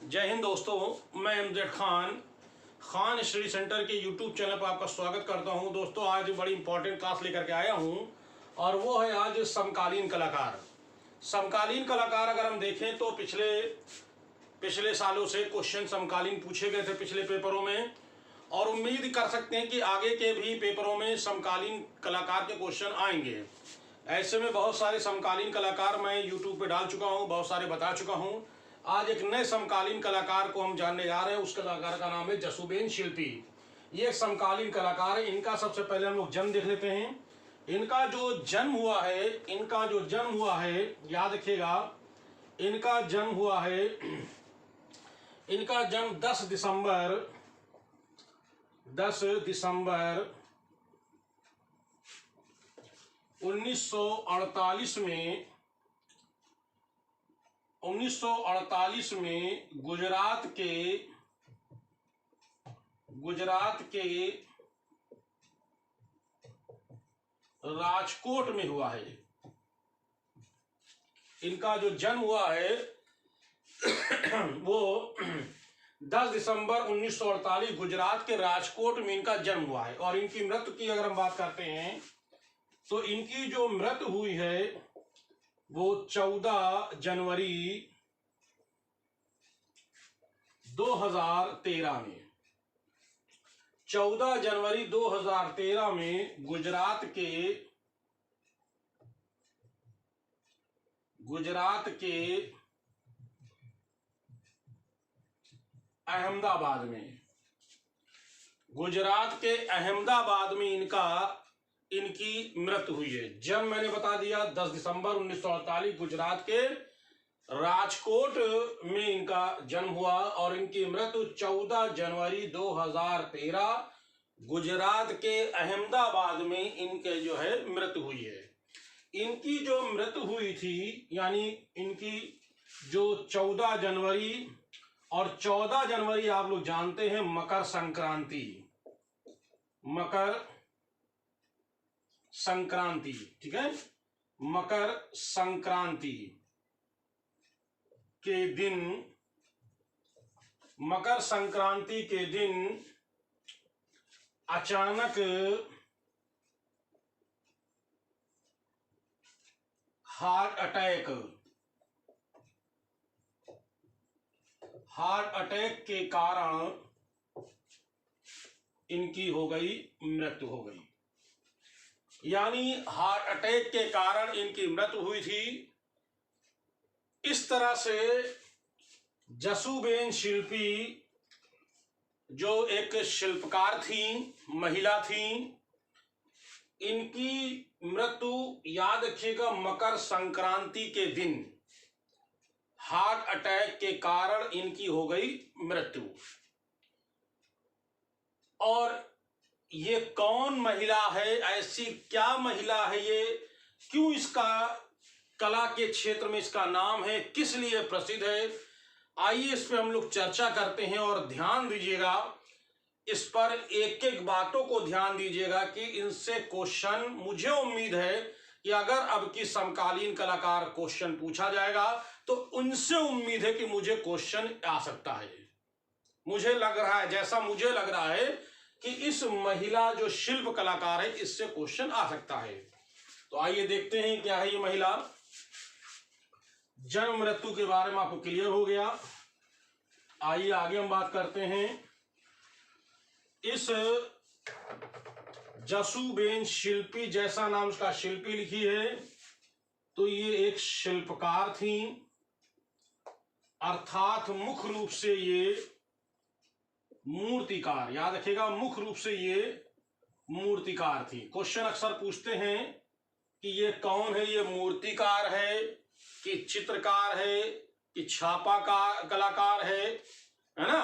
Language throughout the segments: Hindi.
जय हिंद दोस्तों, मैं इमजेद खान स्टडी सेंटर के यूट्यूब चैनल पर आपका स्वागत करता हूं। दोस्तों, आज बड़ी इंपॉर्टेंट क्लास लेकर के आया हूं और वो है आज समकालीन कलाकार। समकालीन कलाकार अगर हम देखें तो पिछले सालों से क्वेश्चन समकालीन पूछे गए थे पिछले पेपरों में, और उम्मीद कर सकते हैं कि आगे के भी पेपरों में समकालीन कलाकार के क्वेश्चन आएंगे। ऐसे में बहुत सारे समकालीन कलाकार मैं यूट्यूब पे डाल चुका हूँ, बहुत सारे बता चुका हूँ। आज एक नए समकालीन कलाकार को हम जानने जा रहे हैं। उस कलाकार का नाम है जसुबेन शिल्पी। ये एक समकालीन कलाकार है। इनका सबसे पहले हम लोग जन्म देख लेते हैं। इनका जो जन्म हुआ है याद रखिएगा, इनका जन्म 10 दिसंबर 1948 में गुजरात के राजकोट में हुआ है। इनका जो जन्म हुआ है वो 10 दिसंबर 1948 गुजरात के राजकोट में इनका जन्म हुआ है। और इनकी मृत्यु की अगर हम बात करते हैं तो इनकी जो मृत्यु हुई है वो 14 जनवरी 2013 में 14 जनवरी 2013 में गुजरात के अहमदाबाद में इनकी मृत्यु हुई है। जन्म मैंने बता दिया 10 दिसंबर 1948 गुजरात के राजकोट में इनका जन्म हुआ, और इनकी मृत्यु 14 जनवरी 2013 गुजरात के अहमदाबाद में इनके जो है मृत्यु हुई है। इनकी जो मृत्यु हुई थी, यानी इनकी जो 14 जनवरी और 14 जनवरी आप लोग जानते हैं मकर संक्रांति, ठीक है। मकर संक्रांति के दिन अचानक हार्ट अटैक के कारण इनकी मृत्यु हो गई। यानी हार्ट अटैक के कारण इनकी मृत्यु हुई थी। इस तरह से जसुबेन शिल्पी जो एक शिल्पकार थी, महिला थी, इनकी मृत्यु याद रखिएगा मकर संक्रांति के दिन हार्ट अटैक के कारण इनकी हो गई मृत्यु। और ये कौन महिला है, ऐसी क्या महिला है ये, क्यों इसका कला के क्षेत्र में इसका नाम है, किस लिए प्रसिद्ध है, आइए इस पे हम लोग चर्चा करते हैं। और ध्यान दीजिएगा इस पर, एक एक बातों को ध्यान दीजिएगा कि इनसे क्वेश्चन, मुझे उम्मीद है कि अगर अब की समकालीन कलाकार क्वेश्चन पूछा जाएगा तो उनसे उम्मीद है कि मुझे क्वेश्चन आ सकता है। मुझे लग रहा है कि इस महिला जो शिल्प कलाकार है इससे क्वेश्चन आ सकता है। तो आइए देखते हैं क्या है ये महिला। जन्म मृत्यु के बारे में आपको क्लियर हो गया। आइए आगे हम बात करते हैं। इस जसुबेन शिल्पी, जैसा नाम उसका शिल्पी लिखी है, तो ये एक शिल्पकार थी, अर्थात मुख्य रूप से ये मूर्तिकार। याद रखिएगा, मुख्य रूप से ये मूर्तिकार थी। क्वेश्चन अक्सर पूछते हैं कि ये कौन है, ये मूर्तिकार है कि चित्रकार है कि छापा का कलाकार है ना।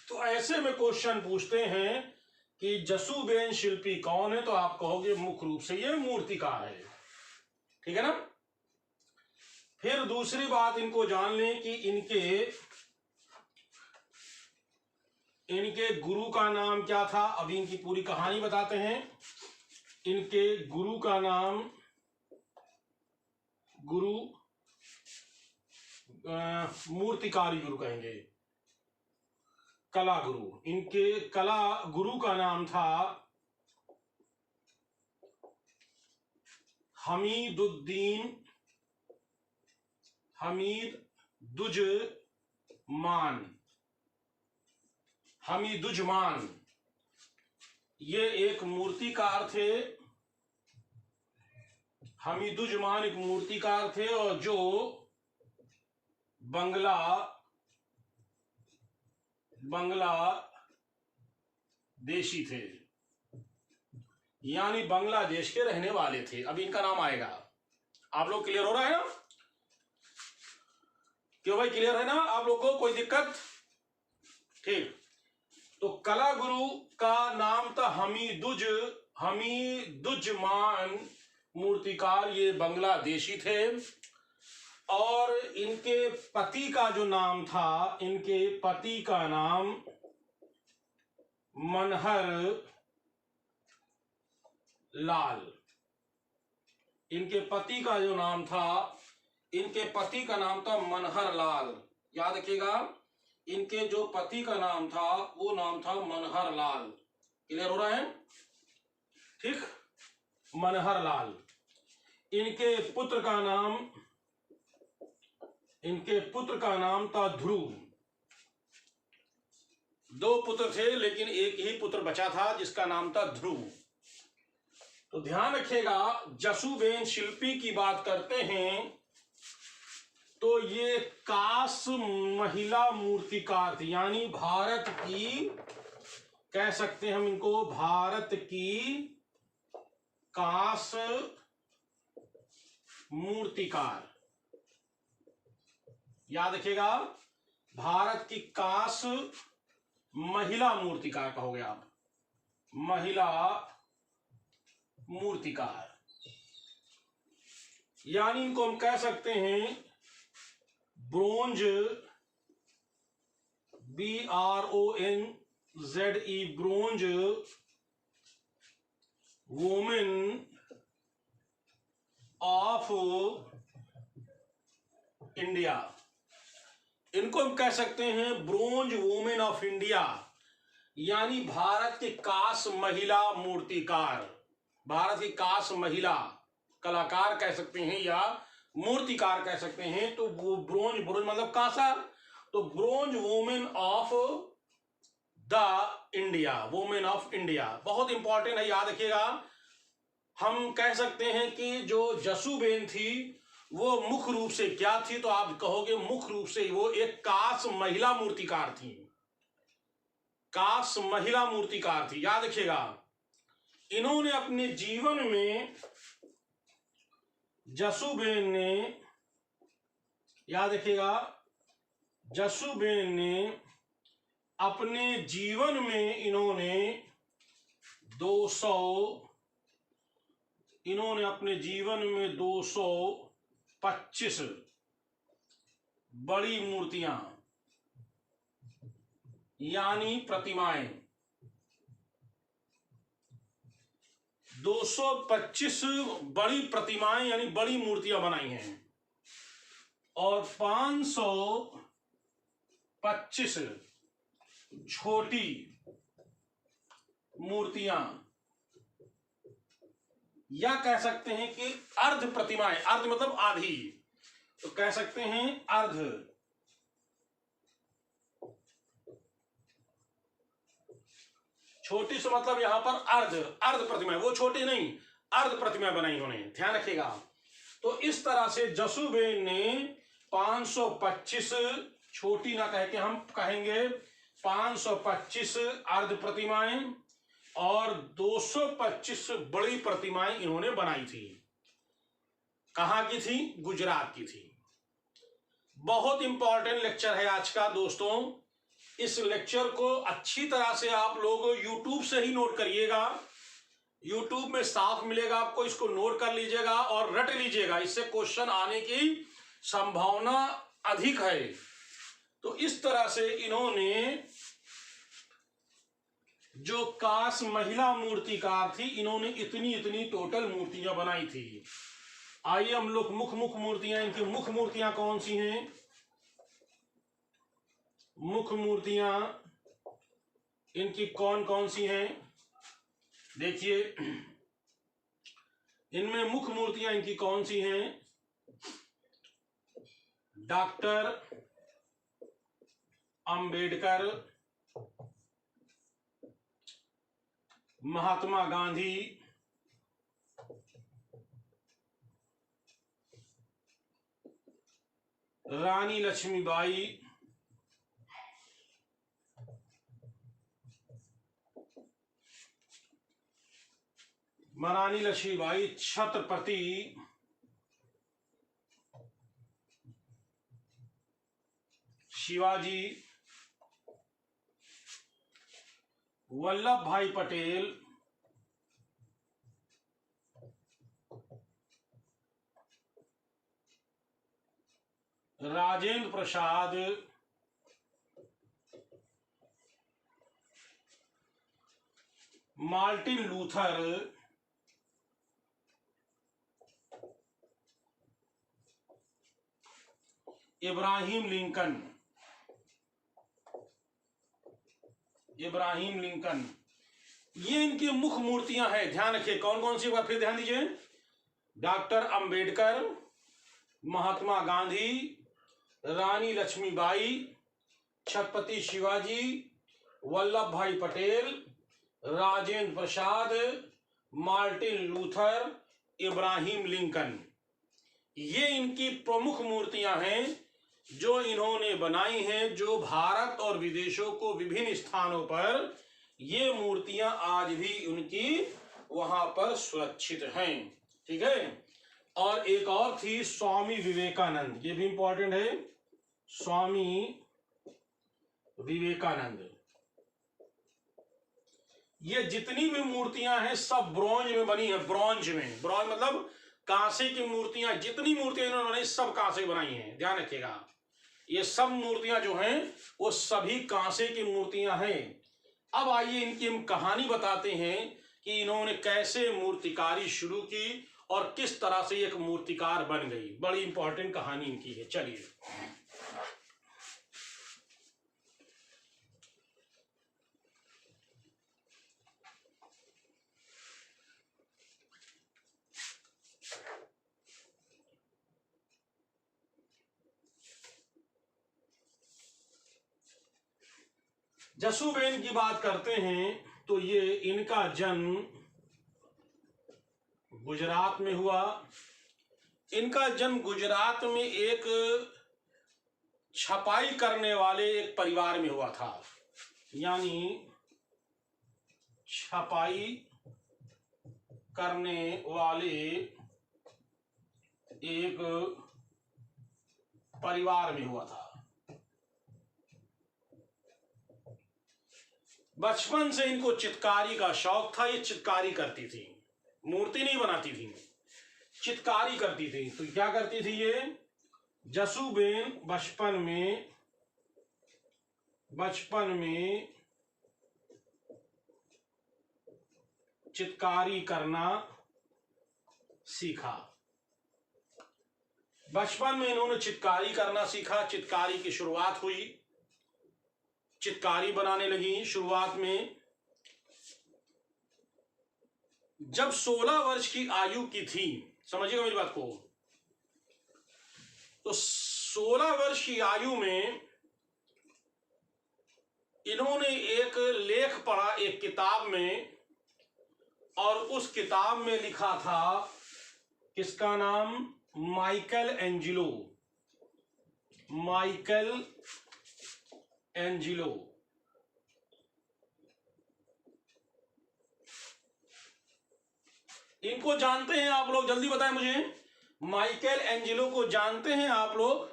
तो ऐसे में क्वेश्चन पूछते हैं कि जसुबेन शिल्पी कौन है, तो आप कहोगे मुख्य रूप से ये मूर्तिकार है, ठीक है ना। फिर दूसरी बात इनको जान लें कि इनके गुरु का नाम क्या था। अभी इनकी पूरी कहानी बताते हैं। इनके गुरु का नाम मूर्तिकार गुरु कहेंगे, कला गुरु। इनके कला गुरु का नाम था हमीदुद्दीन हमीदुज्मान। ये एक मूर्तिकार थे। हमीदुज्मान एक मूर्तिकार थे और जो बांग्लादेशी थे, यानी बांग्लादेश के रहने वाले थे। अब इनका नाम आएगा। आप लोग क्लियर हो रहा है ना? क्यों भाई, क्लियर है ना आप लोग को? कोई दिक्कत? ठीक। तो कला गुरु का नाम था हमीदुज्मान मूर्तिकार। ये बांग्लादेशी थे। और इनके पति का जो नाम था, इनके पति का नाम मनहर लाल। इनके पति का जो नाम था, इनके पति का नाम था मनहर लाल। याद रखिएगा, इनके जो पति का नाम था वो नाम था मनहर लाल। क्लियर हो रहा है? ठीक, मनहर लाल। इनके पुत्र का नाम था ध्रुव। 2 पुत्र थे लेकिन एक ही पुत्र बचा था जिसका नाम था ध्रुव। तो ध्यान रखिएगा, जसुबेन शिल्पी की बात करते हैं तो ये कास महिला मूर्तिकार थी, यानी भारत की, कह सकते हैं हम इनको, भारत की कास मूर्तिकार। याद रखिएगा, भारत की कास महिला मूर्तिकार कहोगे आप, महिला मूर्तिकार। यानी इनको हम कह सकते हैं bronze, BRONZE, bronze women of India. इनको हम कह सकते हैं ब्रोंज वुमेन ऑफ इंडिया, यानी भारत की कास महिला मूर्तिकार, भारत की कास महिला कलाकार कह सकते हैं या मूर्तिकार कह सकते हैं। तो वो ब्रोंज मतलब कासा, तो bronze women of the India, women of India बहुत इंपॉर्टेंट है, याद रखिएगा। हम कह सकते हैं कि जो जसुबेन थी वो मुख्य रूप से क्या थी, तो आप कहोगे मुख्य रूप से वो एक कास महिला मूर्तिकार थी, कास महिला मूर्तिकार थी। याद रखिएगा, इन्होंने अपने जीवन में, जसुबेन ने, याद रखिएगा, जसुबेन ने अपने जीवन में इन्होंने अपने जीवन में 225 बड़ी मूर्तियां यानी प्रतिमाएं, 225 बड़ी प्रतिमाएं यानी बड़ी मूर्तियां बनाई हैं और 525 छोटी मूर्तियां, या कह सकते हैं कि अर्ध प्रतिमाएं, अर्ध मतलब आधी, तो कह सकते हैं अर्ध, छोटी से मतलब यहां पर अर्ध प्रतिमाएं, वो छोटी नहीं, अर्ध प्रतिमाएं बनाई उन्होंने। ध्यान रखिएगा। तो इस तरह से जसुबेन ने 525 छोटी ना कह के हम कहेंगे 525 अर्ध प्रतिमाएं और 225 बड़ी प्रतिमाएं इन्होंने बनाई थी। कहां की थी? गुजरात की थी। बहुत इंपॉर्टेंट लेक्चर है आज का दोस्तों। इस लेक्चर को अच्छी तरह से आप लोग YouTube से ही नोट करिएगा। YouTube में साफ मिलेगा आपको, इसको नोट कर लीजिएगा और रट लीजिएगा, इससे क्वेश्चन आने की संभावना अधिक है। तो इस तरह से इन्होंने, जो कास महिला मूर्तिकार थी, इन्होंने इतनी टोटल मूर्तियां बनाई थी। आइए हम लोग मुख्य मूर्तियां, इनकी मुख्य मूर्तियां कौन सी हैं मुख्य मूर्तियां इनकी कौन कौन सी हैं? देखिए, इनमें मुख्य मूर्तियां इनकी कौन सी हैं? Doctor Ambedkar, Mahatma Gandhi, Rani Lakshmibai, Maharani Lakshmibai, Chhatrapati Shivaji, Vallabhbhai Patel, Rajendra Prasad, Martin Luther, Abraham Lincoln. Abraham Lincoln, ये इनकी मुख्य मूर्तियां हैं। ध्यान रखिए कौन कौन सी, बात फिर ध्यान दीजिए। Doctor Ambedkar, Mahatma Gandhi, Rani Lakshmibai, Chhatrapati Shivaji, Vallabhbhai Patel, Rajendra Prasad, Martin Luther, Abraham Lincoln. ये इनकी प्रमुख मूर्तियां हैं जो इन्होंने बनाई हैं, जो भारत और विदेशों को विभिन्न स्थानों पर ये मूर्तियां आज भी उनकी वहां पर सुरक्षित हैं। ठीक है। और एक और थी स्वामी विवेकानंद, ये भी इंपॉर्टेंट है। स्वामी विवेकानंद, ये जितनी भी मूर्तियां हैं सब ब्रॉन्ज में बनी है। ब्रॉन्ज में, ब्रॉन्ज मतलब कांसे की मूर्तियां, जितनी मूर्तियां इन्होंने बनाई सब कांसे बनाई हैं। ध्यान रखिएगा, ये सब मूर्तियां जो हैं वो सभी कांसे की मूर्तियां हैं। अब आइए इनकी हम कहानी बताते हैं कि इन्होंने कैसे मूर्तिकारी शुरू की और किस तरह से एक मूर्तिकार बन गई। बड़ी इंपॉर्टेंट कहानी इनकी है। चलिए, जसूबेन की बात करते हैं तो ये इनका जन्म गुजरात में हुआ। इनका जन्म गुजरात में एक छपाई करने वाले एक परिवार में हुआ था। यानी छपाई करने वाले एक परिवार में हुआ था। बचपन से इनको चित्रकारी का शौक था। ये चित्रकारी करती थी, मूर्ति नहीं बनाती थी, चित्रकारी करती थी। तो क्या करती थी ये जसूबेन? बचपन में चित्रकारी करना सीखा। बचपन में इन्होंने चित्रकारी करना सीखा। चित्रकारी की शुरुआत हुई, चित्रकारी बनाने लगी। शुरुआत में जब 16 वर्ष की आयु की थी, समझिएगा मेरी बात को, तो 16 वर्ष की आयु में इन्होंने एक लेख पढ़ा एक किताब में, और उस किताब में लिखा था, किसका नाम? Michael Angelo. Michael Angelo. इनको जानते हैं आप लोग? जल्दी बताएं मुझे, माइकल एंजिलो को जानते हैं आप लोग?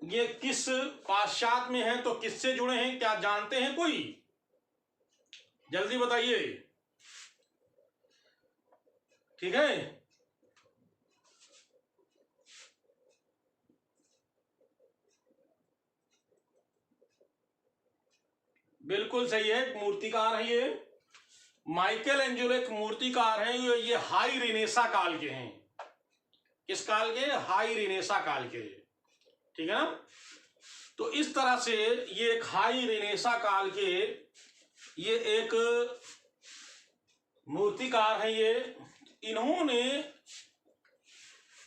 ये किस पाश्चात्य में है, तो किससे जुड़े हैं, क्या जानते हैं कोई? जल्दी बताइए। ठीक है, बिल्कुल सही है, मूर्तिकार है ये। माइकल एंजेलो एक मूर्तिकार हैं। ये हाई रिनेसा काल के हैं। किस काल के? हाई रिनेसा काल के। ठीक है ना। तो इस तरह से ये एक हाई रेनेसा काल के ये एक मूर्तिकार हैं। ये इन्होंने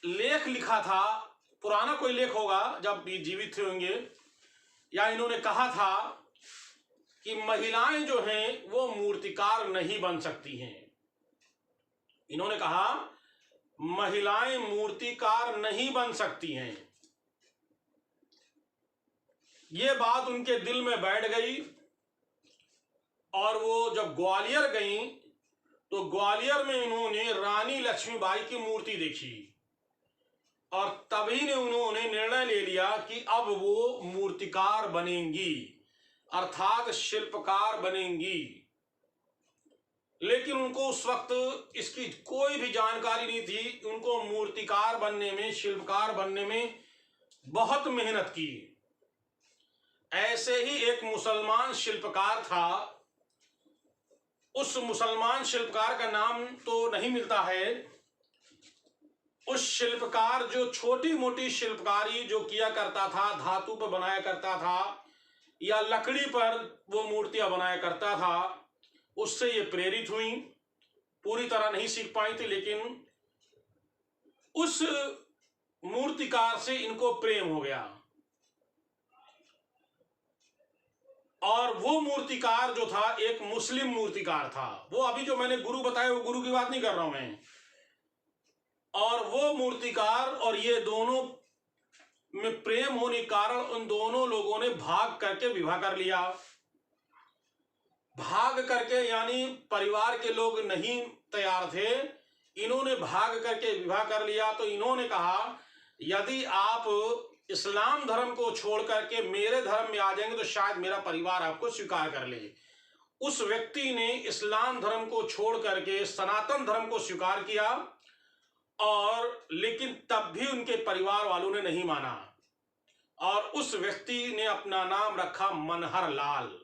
लेख लिखा था, पुराना कोई लेख होगा जब ये जीवित थे होंगे, या इन्होंने कहा था कि महिलाएं जो हैं वो मूर्तिकार नहीं बन सकती हैं। इन्होंने कहा महिलाएं मूर्तिकार नहीं बन सकती हैं। ये बात उनके दिल में बैठ गई और वो जब ग्वालियर गईं तो ग्वालियर में इन्होंने रानी लक्ष्मीबाई की मूर्ति देखी और तभी ने उन्होंने निर्णय ले लिया कि अब वो मूर्तिकार बनेंगी, अर्थात शिल्पकार बनेंगी। लेकिन उनको उस वक्त इसकी कोई भी जानकारी नहीं थी। उनको मूर्तिकार बनने में, शिल्पकार बनने में बहुत मेहनत की। ऐसे ही एक मुसलमान शिल्पकार था। उस मुसलमान शिल्पकार का नाम तो नहीं मिलता है। उस शिल्पकार जो छोटी मोटी शिल्पकारी जो किया करता था, धातु पर बनाया करता था या लकड़ी पर वो मूर्तियां बनाया करता था, उससे ये प्रेरित हुई। पूरी तरह नहीं सीख पाई थी, लेकिन उस मूर्तिकार से इनको प्रेम हो गया। और वो मूर्तिकार जो था एक मुस्लिम मूर्तिकार था। वो अभी जो मैंने गुरु बताया वो गुरु की बात नहीं कर रहा हूं मैं। और वो मूर्तिकार और ये दोनों में प्रेम होने के कारण उन दोनों लोगों ने भाग करके विवाह कर लिया। भाग करके यानी परिवार के लोग नहीं तैयार थे, इन्होंने भाग करके विवाह कर लिया। तो इन्होंने कहा यदि आप इस्लाम धर्म को छोड़ करके मेरे धर्म में आ जाएंगे तो शायद मेरा परिवार आपको स्वीकार कर ले। उस व्यक्ति ने इस्लाम धर्म को छोड़ करके सनातन धर्म को स्वीकार किया, और लेकिन तब भी उनके परिवार वालों ने नहीं माना। और उस व्यक्ति ने अपना नाम रखा मनहर लाल,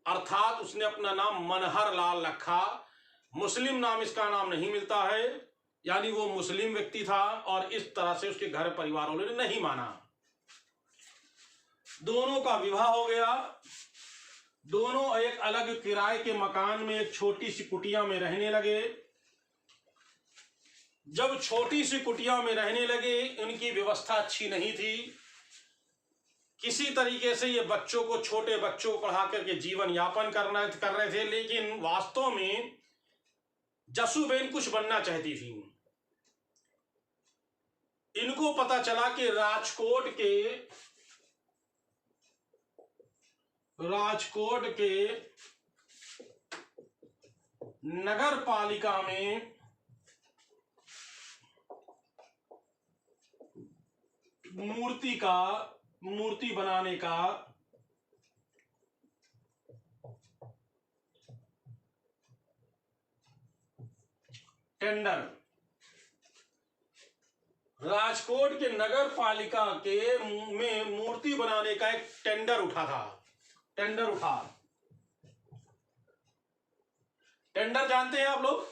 अर्थात उसने अपना नाम मनहर लाल रखा। मुस्लिम नाम इसका नाम नहीं मिलता है, यानी वो मुस्लिम व्यक्ति था। और इस तरह से उसके घर परिवार वालों ने नहीं माना। दोनों का विवाह हो गया। दोनों एक अलग किराए के मकान में एक छोटी सी कुटिया में रहने लगे। जब छोटी सी कुटिया में रहने लगे, उनकी व्यवस्था अच्छी नहीं थी। किसी तरीके से ये बच्चों को, छोटे बच्चों को पढ़ा करके जीवन यापन कर रहे थे। लेकिन वास्तव में जसूबेन कुछ बनना चाहती थी। इनको पता चला कि राजकोट के नगर पालिका में मूर्ति बनाने का टेंडर, राजकोट के नगर पालिका में मूर्ति बनाने का एक टेंडर उठा। टेंडर जानते हैं आप लोग?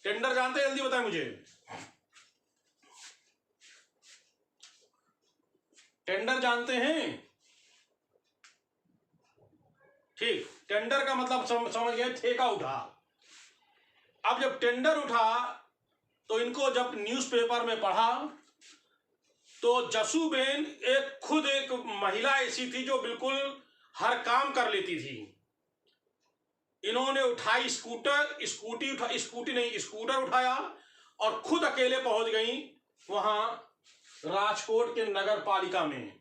टेंडर जानते हैं? जल्दी बताएं मुझे। टेंडर जानते हैं? ठीक, टेंडर का मतलब समझ गए, ठेका उठा। अब जब टेंडर उठा तो इनको जब न्यूज़पेपर में पढ़ा तो जसूबेन खुद एक महिला ऐसी थी जो बिल्कुल हर काम कर लेती थी। इन्होंने उठाई स्कूटर उठाया और खुद अकेले पहुंच गई वहां राजकोट के नगर पालिका में।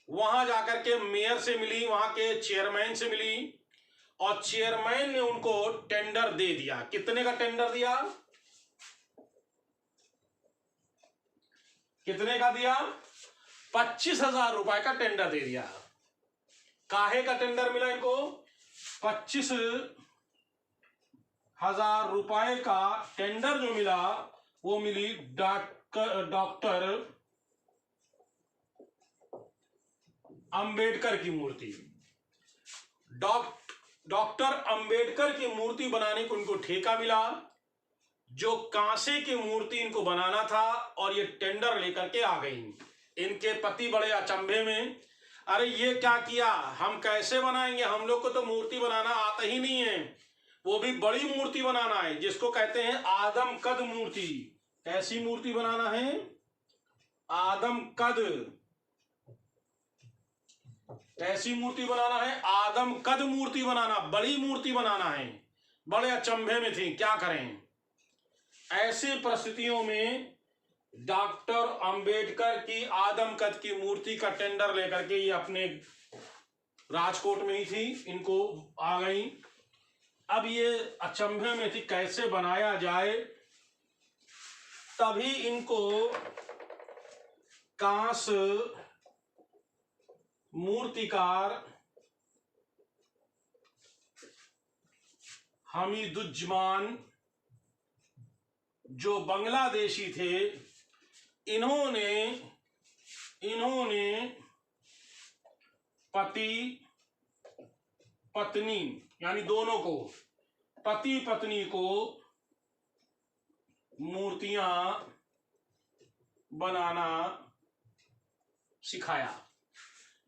वहां जाकर के मेयर से मिली, वहां के चेयरमैन से मिली, और चेयरमैन ने उनको टेंडर दे दिया। कितने का टेंडर दिया? कितने का दिया? 25,000 रुपए का टेंडर दे दिया। काहे का टेंडर मिला इनको? 25,000 रुपए का टेंडर जो मिला वो मिली डॉक्टर अंबेडकर की मूर्ति। डॉक्टर अंबेडकर की मूर्ति बनाने को इनको ठेका मिला, जो कांसे की मूर्ति इनको बनाना था, और ये टेंडर लेकर के आ गई। इनके पति बड़े अचंभे में, अरे ये क्या किया, हम कैसे बनाएंगे, हम लोग को तो मूर्ति बनाना आता ही नहीं है, वो भी बड़ी मूर्ति बनाना है जिसको कहते हैं आदम कद मूर्ति। कैसी मूर्ति बनाना है? आदम कद। कैसी मूर्ति बनाना है? आदम कद मूर्ति बनाना, बड़ी मूर्ति बनाना है। बड़े अचंभे में थी, क्या करें। ऐसी परिस्थितियों में डॉक्टर अंबेडकर की आदम कद की मूर्ति का टेंडर लेकर के ये अपने राजकोट में ही थी, इनको आ गई। अब ये अचंभे में थी कैसे बनाया जाए, तभी इनको कांस मूर्तिकार हमीदुज्जमान जो बांग्लादेशी थे, इन्होंने पति पत्नी यानी दोनों को, पति पत्नी को मूर्तियां बनाना सिखाया।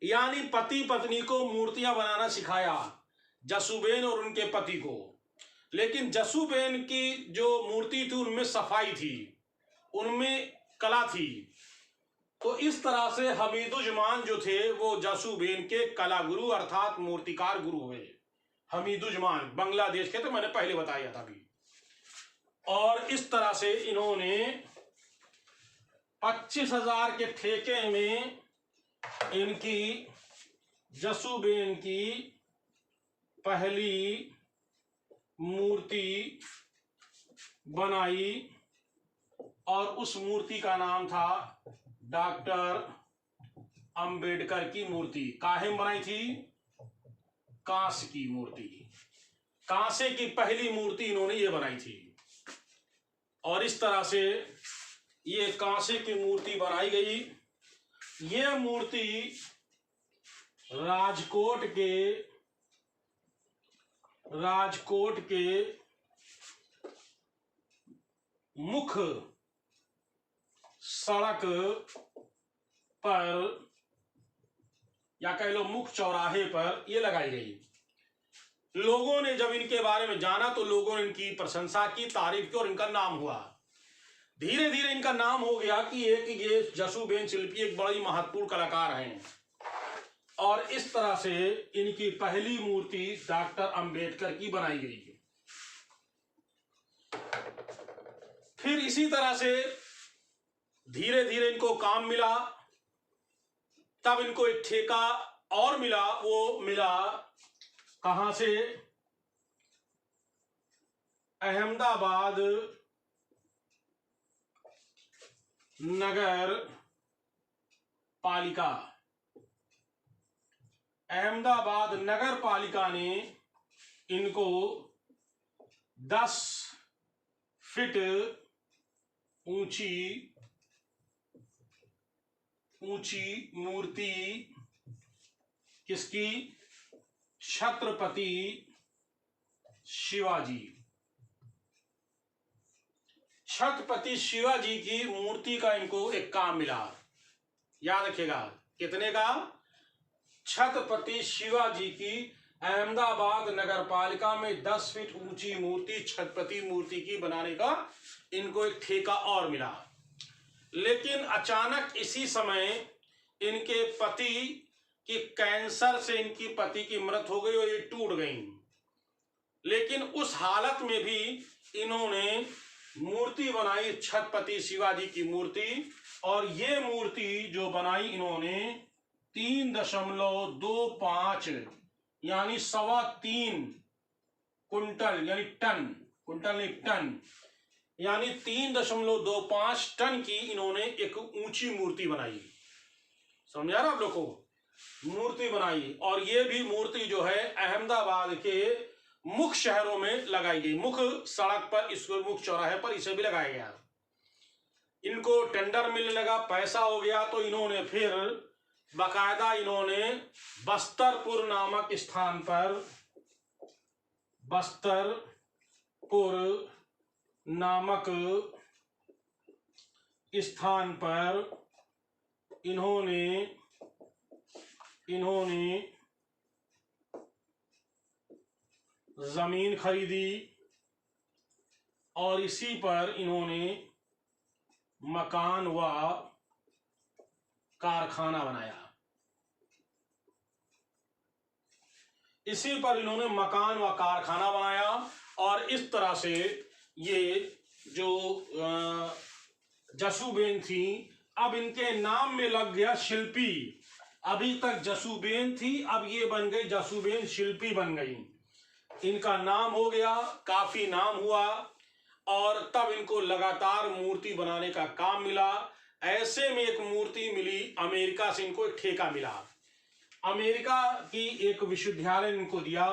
यानी पति पत्नी को मूर्तियां बनाना सिखाया, जसूबेन और उनके पति को। लेकिन जसूबेन की जो मूर्ति थी उनमें सफाई थी, उनमें कला थी। तो इस तरह से हमीदुज्जमान जो थे वो जसूबेन के कला गुरु अर्थात मूर्तिकार गुरु हुए। हमीदुज्जमान बांग्लादेश के, तो मैंने पहले बताया था अभी। और इस तरह से इन्होंने 25,000 के ठेके में इनकी जसूबेन की पहली मूर्ति बनाई और उस मूर्ति का नाम था डॉक्टर अंबेडकर की मूर्ति। काहे में बनाई थी? कांस की मूर्ति, कांसे की पहली मूर्ति इन्होंने ये बनाई थी। और इस तरह से ये कांसे की मूर्ति बनाई गई। ये मूर्ति राजकोट के मुख्य सड़क पर या कह लो मुख्य चौराहे पर ये लगाई गई। लोगों ने जब इनके बारे में जाना तो लोगों ने इनकी प्रशंसा की, तारीफ की और इनका नाम हुआ। धीरे धीरे इनका नाम हो गया कि ये जसूबेन शिल्पी एक बड़ी महत्वपूर्ण कलाकार हैं। और इस तरह से इनकी पहली मूर्ति डॉक्टर अंबेडकर की बनाई गई। फिर इसी तरह से धीरे धीरे इनको काम मिला, तब इनको एक ठेका और मिला। वो मिला कहां से? अहमदाबाद नगर पालिका। अहमदाबाद नगर पालिका ने इनको 10 फीट ऊंची मूर्ति किसकी? छत्रपति शिवाजी। छत्रपति शिवाजी की मूर्ति का इनको एक काम मिला। याद रखिएगा कितने का? छत्रपति शिवाजी की अहमदाबाद नगर पालिका में 10 फीट ऊंची मूर्ति, छत्रपति मूर्ति की बनाने का इनको एक ठेका और मिला। लेकिन अचानक इसी समय इनके पति की कैंसर से इनकी पति की मृत्यु हो गई और ये टूट गई। लेकिन उस हालत में भी इन्होंने मूर्ति बनाई, छत्रपति शिवाजी की मूर्ति। और ये मूर्ति जो बनाई इन्होंने 3.25 यानी 3.25 कुंटल यानी टन, कुंटल नहीं टन, यानी 3.25 टन की इन्होंने एक ऊंची मूर्ति बनाई। समझा ना आप लोग को? मूर्ति बनाई। और ये भी मूर्ति जो है अहमदाबाद के मुख्य शहरों में लगाई गई, मुख्य सड़क पर, इसको मुख्य चौराहे पर इसे भी लगाया गया। इनको टेंडर मिलने लगा, पैसा हो गया, तो इन्होंने फिर बाकायदा इन्होंने बस्तरपुर नामक स्थान पर, बस्तरपुर नामक स्थान पर इन्होंने जमीन खरीदी और इसी पर इन्होंने मकान व कारखाना बनाया। इसी पर इन्होंने मकान व कारखाना बनाया और इस तरह से ये जो जसूबेन थी, अब इनके नाम में लग गया शिल्पी। अभी तक जसूबेन थी, अब ये बन गई जसूबेन शिल्पी बन गई। इनका नाम हो गया, काफी नाम हुआ और तब इनको लगातार मूर्ति बनाने का काम मिला। ऐसे में एक मूर्ति मिली, अमेरिका से इनको एक ठेका मिला। अमेरिका की एक विश्वविद्यालय इनको दिया,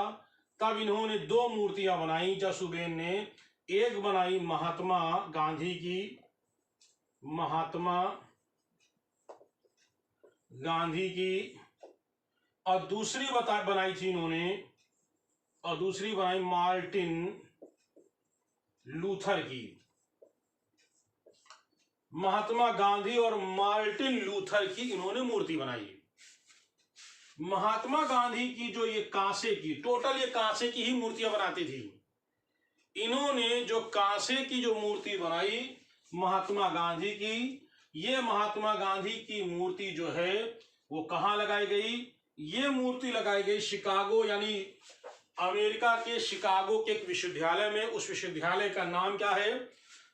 तब इन्होंने 2 मूर्तियां बनाई जसूबेन ने। एक बनाई महात्मा गांधी की, और दूसरी बनाई थी इन्होंने, और दूसरी बनाई मार्टिन लूथर की। महात्मा गांधी और मार्टिन लूथर की इन्होंने मूर्ति बनाई। महात्मा गांधी की जो ये कांसे की, टोटल ये कांसे की ही मूर्तियां बनाती थी। इन्होंने जो कांसे की जो मूर्ति बनाई महात्मा गांधी की, ये महात्मा गांधी की मूर्ति जो है वो कहाँ लगाई गई? ये मूर्ति लगाई गई शिकागो, यानी अमेरिका के शिकागो के एक विश्वविद्यालय में। उस विश्वविद्यालय का नाम क्या है?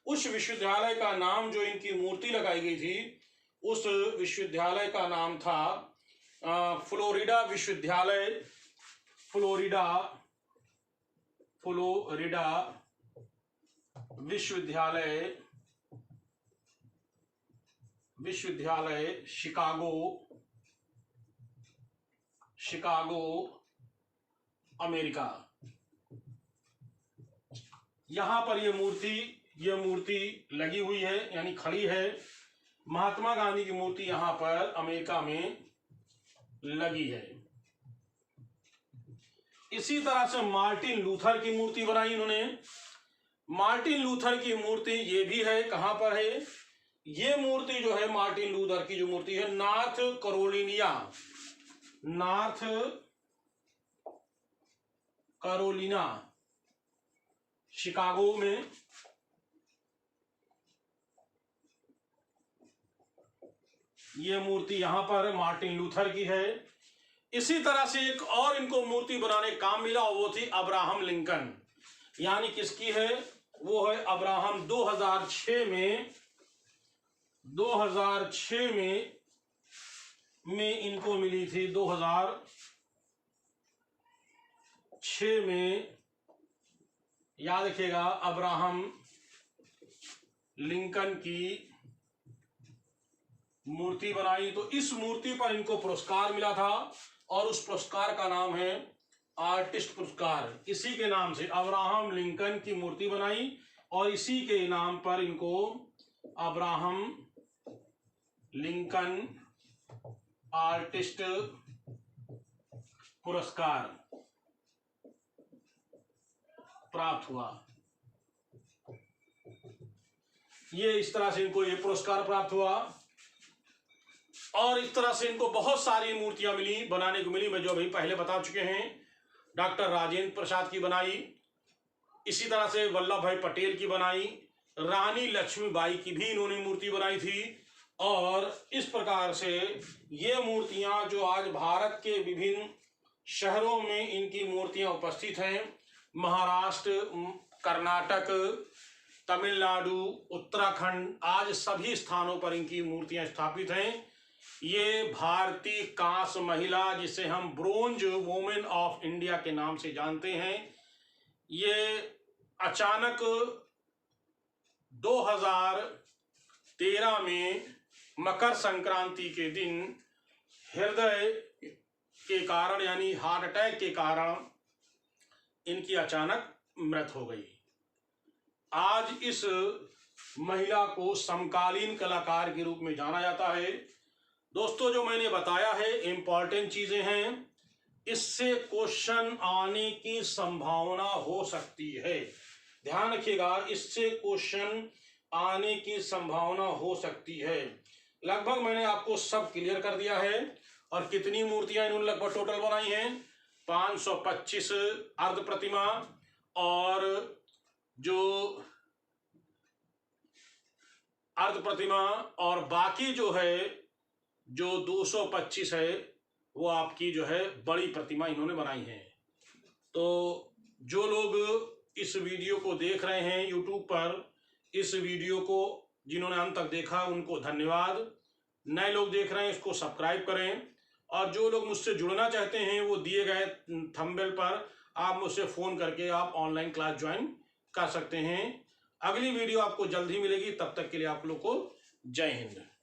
उस विश्वविद्यालय का नाम, जो इनकी मूर्ति लगाई गई थी, उस विश्वविद्यालय का नाम था फ्लोरिडा विश्वविद्यालय। फ्लोरिडा विश्वविद्यालय शिकागो अमेरिका। यहां पर ये मूर्ति लगी हुई है, यानी खड़ी है। महात्मा गांधी की मूर्ति यहां पर अमेरिका में लगी है। इसी तरह से मार्टिन लूथर की मूर्ति बनाई इन्होंने। मार्टिन लूथर की मूर्ति ये भी है, कहां पर है? ये मूर्ति जो है मार्टिन लूथर की जो मूर्ति है, नॉर्थ कैरोलिना शिकागो में। ये मूर्ति यहां पर मार्टिन लूथर की है। इसी तरह से एक और इनको मूर्ति बनाने का काम मिला, वो थी अब्राहम लिंकन। यानी किसकी है? वो है अब्राहम। 2006 में इनको मिली थी। 2006 में, याद रखिएगा, अब्राहम लिंकन की मूर्ति बनाई। तो इस मूर्ति पर इनको पुरस्कार मिला था और उस पुरस्कार का नाम है आर्टिस्ट पुरस्कार। इसी के नाम से अब्राहम लिंकन की मूर्ति बनाई और इसी के नाम पर इनको अब्राहम लिंकन आर्टिस्ट पुरस्कार प्राप्त हुआ। ये इस तरह से इनको ये पुरस्कार प्राप्त हुआ और इस तरह से इनको बहुत सारी मूर्तियां मिली, बनाने को मिली। मैं जो अभी पहले बता चुके हैं, डॉक्टर राजेंद्र प्रसाद की बनाई, इसी तरह से वल्लभ भाई पटेल की बनाई, रानी लक्ष्मीबाई की भी इन्होंने मूर्ति बनाई थी। और इस प्रकार से ये मूर्तियां जो आज भारत के विभिन्न शहरों में इनकी मूर्तियां उपस्थित हैं, महाराष्ट्र, कर्नाटक, तमिलनाडु, उत्तराखंड, आज सभी स्थानों पर इनकी मूर्तियां स्थापित हैं। ये भारतीय कांस्य महिला, जिसे हम ब्रोंज वुमेन ऑफ इंडिया के नाम से जानते हैं, ये अचानक 2013 में मकर संक्रांति के दिन हृदय के कारण, यानी हार्ट अटैक के कारण, इनकी अचानक मृत्यु हो गई। आज इस महिला को समकालीन कलाकार के रूप में जाना जाता है। दोस्तों, जो मैंने बताया है इंपॉर्टेंट चीजें हैं, इससे क्वेश्चन आने की संभावना हो सकती है। ध्यान रखिएगा, इससे क्वेश्चन आने की संभावना हो सकती है। लगभग मैंने आपको सब क्लियर कर दिया है। और कितनी मूर्तियां इन्होंने लगभग टोटल बनाई हैं, 525 अर्ध प्रतिमा, और जो अर्ध प्रतिमा और बाकी जो है जो 225 है वो आपकी जो है बड़ी प्रतिमा इन्होंने बनाई है। तो जो लोग इस वीडियो को देख रहे हैं यूट्यूब पर, इस वीडियो को जिन्होंने अंत तक देखा उनको धन्यवाद। नए लोग देख रहे हैं इसको सब्सक्राइब करें, और जो लोग मुझसे जुड़ना चाहते हैं वो दिए गए थंबनेल पर आप मुझसे फ़ोन करके आप ऑनलाइन क्लास ज्वाइन कर सकते हैं। अगली वीडियो आपको जल्द ही मिलेगी, तब तक के लिए आप लोग को जय हिंद।